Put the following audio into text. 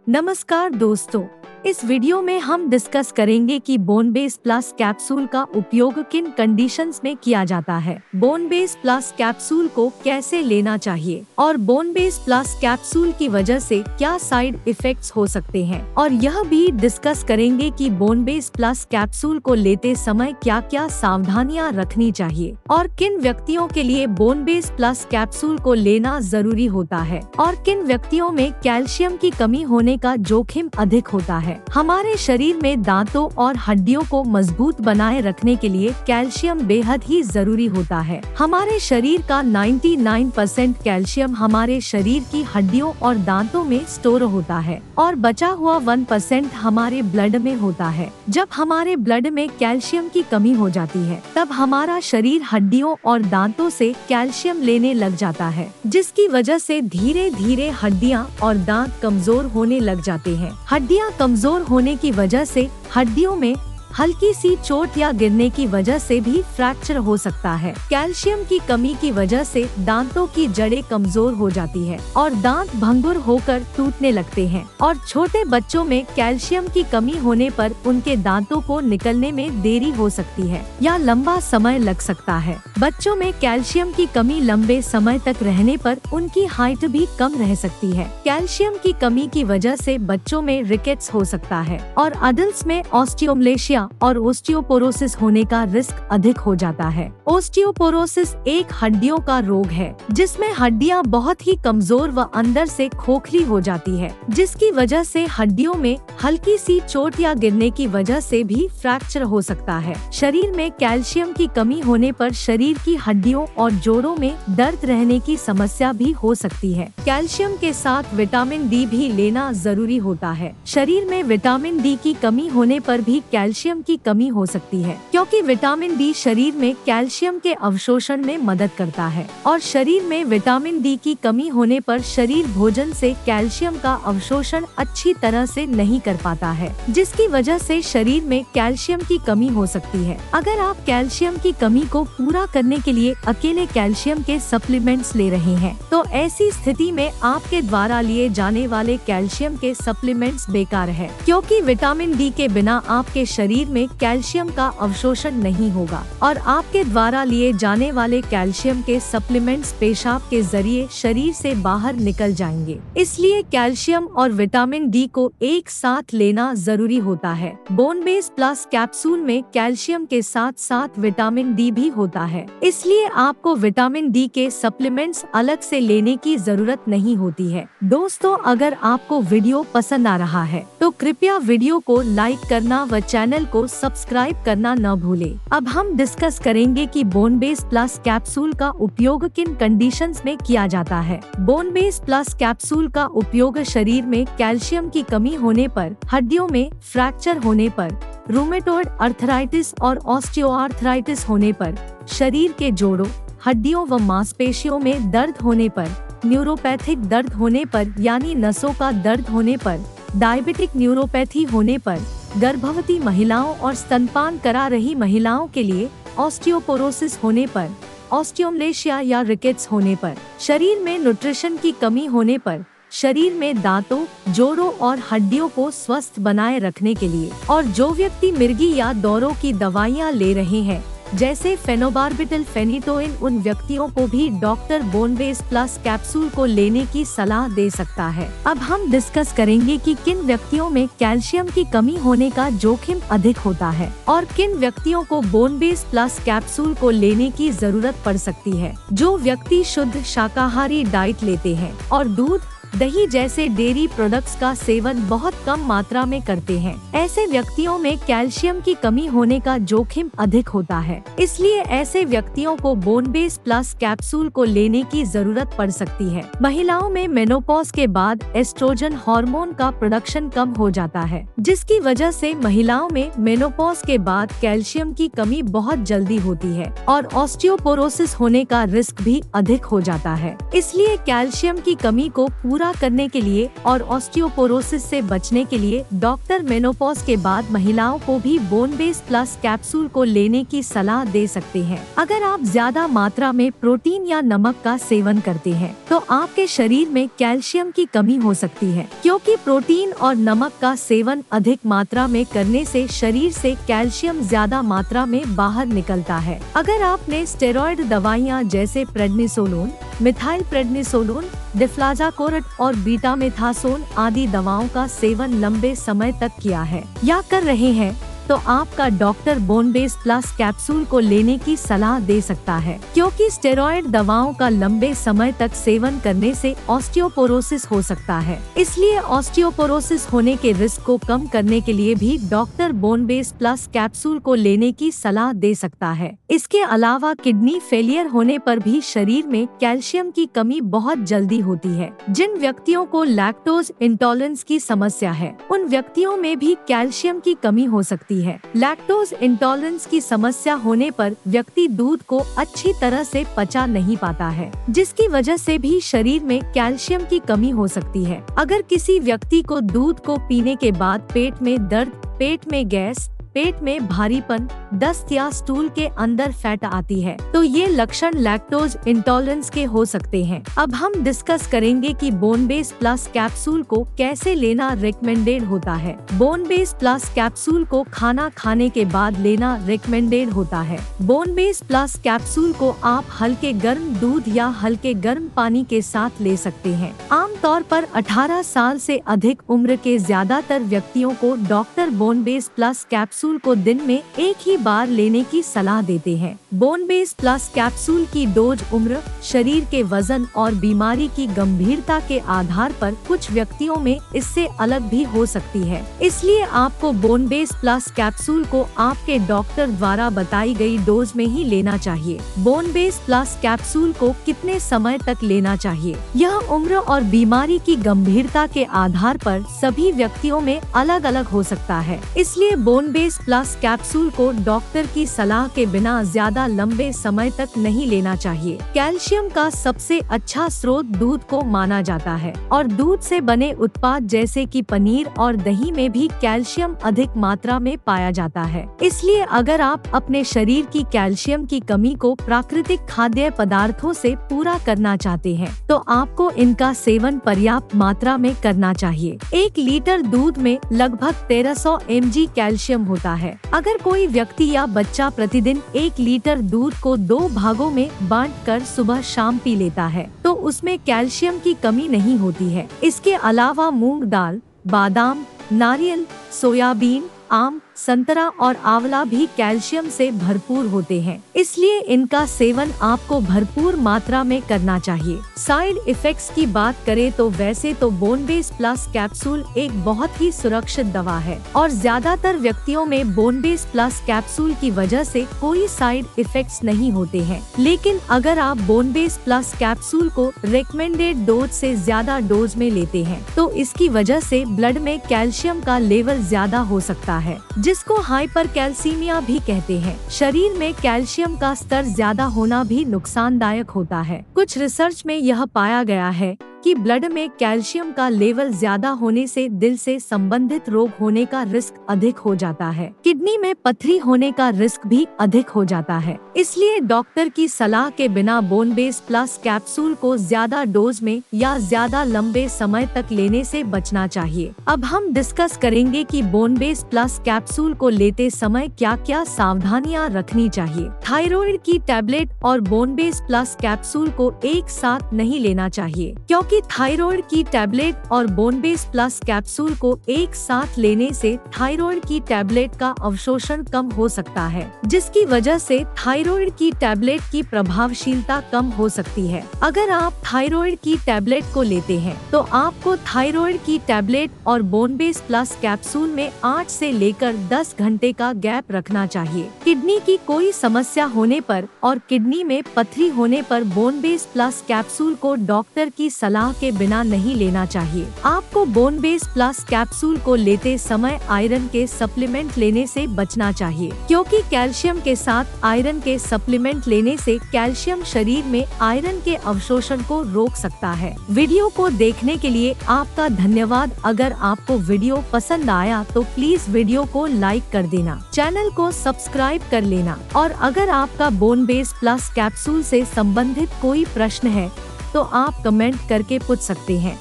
नमस्कार दोस्तों, इस वीडियो में हम डिस्कस करेंगे कि बोन बेस प्लस कैप्सूल का उपयोग किन कंडीशंस में किया जाता है, बोन बेस प्लस कैप्सूल को कैसे लेना चाहिए और बोन बेस प्लस कैप्सूल की वजह से क्या साइड इफेक्ट्स हो सकते हैं। और यह भी डिस्कस करेंगे कि बोन बेस प्लस कैप्सूल को लेते समय क्या क्या सावधानियां रखनी चाहिए और किन व्यक्तियों के लिए बोन बेस प्लस कैप्सूल को लेना जरूरी होता है और किन व्यक्तियों में कैल्शियम की कमी होने का जोखिम अधिक होता है। हमारे शरीर में दांतों और हड्डियों को मजबूत बनाए रखने के लिए कैल्शियम बेहद ही जरूरी होता है। हमारे शरीर का 99% कैल्शियम हमारे शरीर की हड्डियों और दांतों में स्टोर होता है और बचा हुआ 1% हमारे ब्लड में होता है। जब हमारे ब्लड में कैल्शियम की कमी हो जाती है तब हमारा शरीर हड्डियों और दांतों से कैल्शियम लेने लग जाता है, जिसकी वजह से धीरे धीरे हड्डियां और दांत कमजोर होने लग जाते हैं। हड्डियां कमजोर होने की वजह से हड्डियों में हल्की सी चोट या गिरने की वजह से भी फ्रैक्चर हो सकता है। कैल्शियम की कमी की वजह से दांतों की जड़ें कमजोर हो जाती है और दांत भंगुर होकर टूटने लगते हैं और छोटे बच्चों में कैल्शियम की कमी होने पर उनके दांतों को निकलने में देरी हो सकती है या लंबा समय लग सकता है। बच्चों में कैल्शियम की कमी लंबे समय तक रहने पर उनकी हाइट भी कम रह सकती है। कैल्शियम की कमी की वजह से बच्चों में रिकेट्स हो सकता है और अडल्ट्स में ऑस्टियोमलेशिया और ओस्टियोपोरोसिस होने का रिस्क अधिक हो जाता है। ओस्टियोपोरोसिस एक हड्डियों का रोग है जिसमें हड्डियां बहुत ही कमजोर व अंदर से खोखली हो जाती है, जिसकी वजह से हड्डियों में हल्की सी चोट या गिरने की वजह से भी फ्रैक्चर हो सकता है। शरीर में कैल्शियम की कमी होने पर शरीर की हड्डियों और जोड़ों में दर्द रहने की समस्या भी हो सकती है। कैल्शियम के साथ विटामिन डी भी लेना जरूरी होता है। शरीर में विटामिन डी की कमी होने पर भी कैल्शियम की कमी हो सकती है, क्योंकि विटामिन डी शरीर में कैल्शियम के अवशोषण में मदद करता है और शरीर में विटामिन डी की कमी होने पर शरीर भोजन से कैल्शियम का अवशोषण अच्छी तरह से नहीं कर पाता है, जिसकी वजह से शरीर में कैल्शियम की कमी हो सकती है। अगर आप कैल्शियम की कमी को पूरा करने के लिए अकेले कैल्शियम के सप्लीमेंट्स ले रहे हैं तो ऐसी स्थिति में आपके द्वारा लिए जाने वाले कैल्शियम के सप्लीमेंट्स बेकार है, क्योंकि विटामिन डी के बिना आपके शरीर में कैल्शियम का अवशोषण नहीं होगा और आपके द्वारा लिए जाने वाले कैल्शियम के सप्लीमेंट्स पेशाब के जरिए शरीर से बाहर निकल जाएंगे। इसलिए कैल्शियम और विटामिन डी को एक साथ लेना जरूरी होता है। बोन बेस प्लस कैप्सूल में कैल्शियम के साथ साथ विटामिन डी भी होता है, इसलिए आपको विटामिन डी के सप्लीमेंट्स अलग से लेने की जरूरत नहीं होती है। दोस्तों, अगर आपको वीडियो पसंद आ रहा है तो कृपया वीडियो को लाइक करना व चैनल को सब्सक्राइब करना न भूले। अब हम डिस्कस करेंगे कि बोन बेस प्लस कैप्सूल का उपयोग किन कंडीशंस में किया जाता है। बोन बेस प्लस कैप्सूल का उपयोग शरीर में कैल्शियम की कमी होने पर, हड्डियों में फ्रैक्चर होने पर, रूमेटॉइड अर्थराइटिस और ऑस्टियोआर्थराइटिस होने पर, शरीर के जोड़ों, हड्डियों व मांसपेशियों में दर्द होने पर, न्यूरोपैथिक दर्द होने पर यानी नसों का दर्द होने पर, डायबिटिक न्यूरोपैथी होने पर, गर्भवती महिलाओं और स्तनपान करा रही महिलाओं के लिए ऑस्टियोपोरोसिस होने पर, ऑस्टियोमलेशिया या रिकेट्स होने पर, शरीर में न्यूट्रिशन की कमी होने पर, शरीर में दांतों, जोड़ों और हड्डियों को स्वस्थ बनाए रखने के लिए, और जो व्यक्ति मिर्गी या दौरों की दवाइयां ले रहे हैं जैसे फेनोबार्बिटल फेनिटोइन, उन व्यक्तियों को भी doctor bone base plus capsule को लेने की सलाह दे सकता है। अब हम डिस्कस करेंगे कि किन व्यक्तियों में कैल्शियम की कमी होने का जोखिम अधिक होता है और किन व्यक्तियों को बोन बेस प्लस कैप्सूल को लेने की जरूरत पड़ सकती है। जो व्यक्ति शुद्ध शाकाहारी डाइट लेते हैं और दूध, दही जैसे डेयरी प्रोडक्ट्स का सेवन बहुत कम मात्रा में करते हैं, ऐसे व्यक्तियों में कैल्शियम की कमी होने का जोखिम अधिक होता है। इसलिए ऐसे व्यक्तियों को बोन बेस प्लस कैप्सूल को लेने की जरूरत पड़ सकती है। महिलाओं में मेनोपॉज के बाद एस्ट्रोजन हार्मोन का प्रोडक्शन कम हो जाता है, जिसकी वजह से महिलाओं में मेनोपॉज के बाद कैल्शियम की कमी बहुत जल्दी होती है और ऑस्टियोपोरोसिस होने का रिस्क भी अधिक हो जाता है। इसलिए कैल्शियम की कमी को पूरा करने के लिए और ऑस्टियोपोरोसिस से बचने के लिए डॉक्टर मेनोपॉज के बाद महिलाओं को भी बोन बेस प्लस कैप्सूल को लेने की सलाह दे सकते हैं। अगर आप ज्यादा मात्रा में प्रोटीन या नमक का सेवन करते हैं तो आपके शरीर में कैल्शियम की कमी हो सकती है, क्योंकि प्रोटीन और नमक का सेवन अधिक मात्रा में करने से शरीर से कैल्शियम ज्यादा मात्रा में बाहर निकलता है। अगर आपने स्टेरॉइड दवाइयाँ जैसे प्रेडनिसोलोन, मिथाइल प्रेडनिसोलोन, डिफ्लाजाकोरेट और बीटामेथासोन आदि दवाओं का सेवन लंबे समय तक किया है या कर रहे हैं तो आपका doctor bone base plus capsule को लेने की सलाह दे सकता है, क्योंकि स्टेरॉइड दवाओं का लंबे समय तक सेवन करने से ऑस्टियोपोरोसिस हो सकता है। इसलिए ऑस्टियोपोरोसिस होने के रिस्क को कम करने के लिए भी doctor bone base plus capsule को लेने की सलाह दे सकता है। इसके अलावा किडनी फेलियर होने पर भी शरीर में कैल्शियम की कमी बहुत जल्दी होती है। जिन व्यक्तियों को लैक्टोज इंटॉलरेंस की समस्या है उन व्यक्तियों में भी कैल्शियम की कमी हो सकती है। लैक्टोज इंटॉलरेंस की समस्या होने पर व्यक्ति दूध को अच्छी तरह से पचा नहीं पाता है, जिसकी वजह से भी शरीर में कैल्शियम की कमी हो सकती है। अगर किसी व्यक्ति को दूध को पीने के बाद पेट में दर्द, पेट में गैस, पेट में भारीपन, दस्त या स्टूल के अंदर फैट आती है तो ये लक्षण लैक्टोज इंटॉलरेंस के हो सकते हैं। अब हम डिस्कस करेंगे कि बोन बेस प्लस कैप्सूल को कैसे लेना रिकमेंडेड होता है। बोन बेस प्लस कैप्सूल को खाना खाने के बाद लेना रिकमेंडेड होता है। बोन बेस प्लस कैप्सूल को आप हल्के गर्म दूध या हल्के गर्म पानी के साथ ले सकते हैं। आमतौर पर 18 साल से अधिक उम्र के ज्यादातर व्यक्तियों को doctor bone base plus capsule को दिन में एक ही बार लेने की सलाह देते हैं। बोन बेस प्लस कैप्सूल की डोज उम्र, शरीर के वजन और बीमारी की गंभीरता के आधार पर कुछ व्यक्तियों में इससे अलग भी हो सकती है। इसलिए आपको बोन बेस प्लस कैप्सूल को आपके डॉक्टर द्वारा बताई गई डोज में ही लेना चाहिए। बोन बेस प्लस कैप्सूल को कितने समय तक लेना चाहिए, यह उम्र और बीमारी की गंभीरता के आधार पर सभी व्यक्तियों में अलग अलग हो सकता है। इसलिए बोन बेस प्लस कैप्सूल को डॉक्टर की सलाह के बिना ज्यादा लंबे समय तक नहीं लेना चाहिए। कैल्शियम का सबसे अच्छा स्रोत दूध को माना जाता है और दूध से बने उत्पाद जैसे कि पनीर और दही में भी कैल्शियम अधिक मात्रा में पाया जाता है। इसलिए अगर आप अपने शरीर की कैल्शियम की कमी को प्राकृतिक खाद्य पदार्थों से पूरा करना चाहते हैं तो आपको इनका सेवन पर्याप्त मात्रा में करना चाहिए। 1 लीटर दूध में लगभग 1300 mg कैल्शियम होता है। अगर कोई व्यक्ति या बच्चा प्रतिदिन 1 लीटर दूध को 2 भागों में बांटकर सुबह शाम पी लेता है तो उसमें कैल्शियम की कमी नहीं होती है। इसके अलावा मूंग दाल, बादाम, नारियल, सोयाबीन, आम, संतरा और आंवला भी कैल्शियम से भरपूर होते हैं, इसलिए इनका सेवन आपको भरपूर मात्रा में करना चाहिए। साइड इफेक्ट्स की बात करें तो वैसे तो बोन बेस प्लस कैप्सूल एक बहुत ही सुरक्षित दवा है और ज्यादातर व्यक्तियों में बोन बेस प्लस कैप्सूल की वजह से कोई साइड इफेक्ट्स नहीं होते हैं। लेकिन अगर आप बोन बेस प्लस कैप्सूल को रिकमेंडेड डोज से ज्यादा डोज में लेते हैं तो इसकी वजह से ब्लड में कैल्शियम का लेवल ज्यादा हो सकता है, जिसको हाइपरकैल्सीमिया भी कहते हैं। शरीर में कैल्शियम का स्तर ज्यादा होना भी नुकसानदायक होता है। कुछ रिसर्च में यह पाया गया है कि ब्लड में कैल्शियम का लेवल ज्यादा होने से दिल से संबंधित रोग होने का रिस्क अधिक हो जाता है। किडनी में पथरी होने का रिस्क भी अधिक हो जाता है। इसलिए डॉक्टर की सलाह के बिना बोन बेस प्लस कैप्सूल को ज्यादा डोज में या ज्यादा लंबे समय तक लेने से बचना चाहिए। अब हम डिस्कस करेंगे कि बोन बेस प्लस कैप्सूल को लेते समय क्या क्या सावधानियां रखनी चाहिए। थायराइड की टैबलेट और बोन बेस प्लस कैप्सूल को एक साथ नहीं लेना चाहिए, क्योंकि थायराइड की टैबलेट और बोन बेस प्लस कैप्सूल को एक साथ लेने से थायराइड की टैबलेट का अवशोषण कम हो सकता है, जिसकी वजह से थायराइड की टैबलेट की प्रभावशीलता कम हो सकती है। अगर आप थायराइड की टैबलेट को लेते हैं तो आपको थायराइड की टैबलेट और बोन बेस प्लस कैप्सूल में 8 से लेकर 10 घंटे का गैप रखना चाहिए। किडनी की कोई समस्या होने पर और किडनी में पथरी होने पर बोन बेस प्लस कैप्सूल को डॉक्टर की सलाह सलाह के बिना नहीं लेना चाहिए। आपको बोन बेस प्लस कैप्सूल को लेते समय आयरन के सप्लीमेंट लेने से बचना चाहिए, क्योंकि कैल्शियम के साथ आयरन के सप्लीमेंट लेने से कैल्शियम शरीर में आयरन के अवशोषण को रोक सकता है। वीडियो को देखने के लिए आपका धन्यवाद। अगर आपको वीडियो पसंद आया तो प्लीज वीडियो को लाइक कर देना, चैनल को सब्सक्राइब कर लेना, और अगर आपका बोन बेस प्लस कैप्सूल से संबंधित कोई प्रश्न है तो आप कमेंट करके पूछ सकते हैं।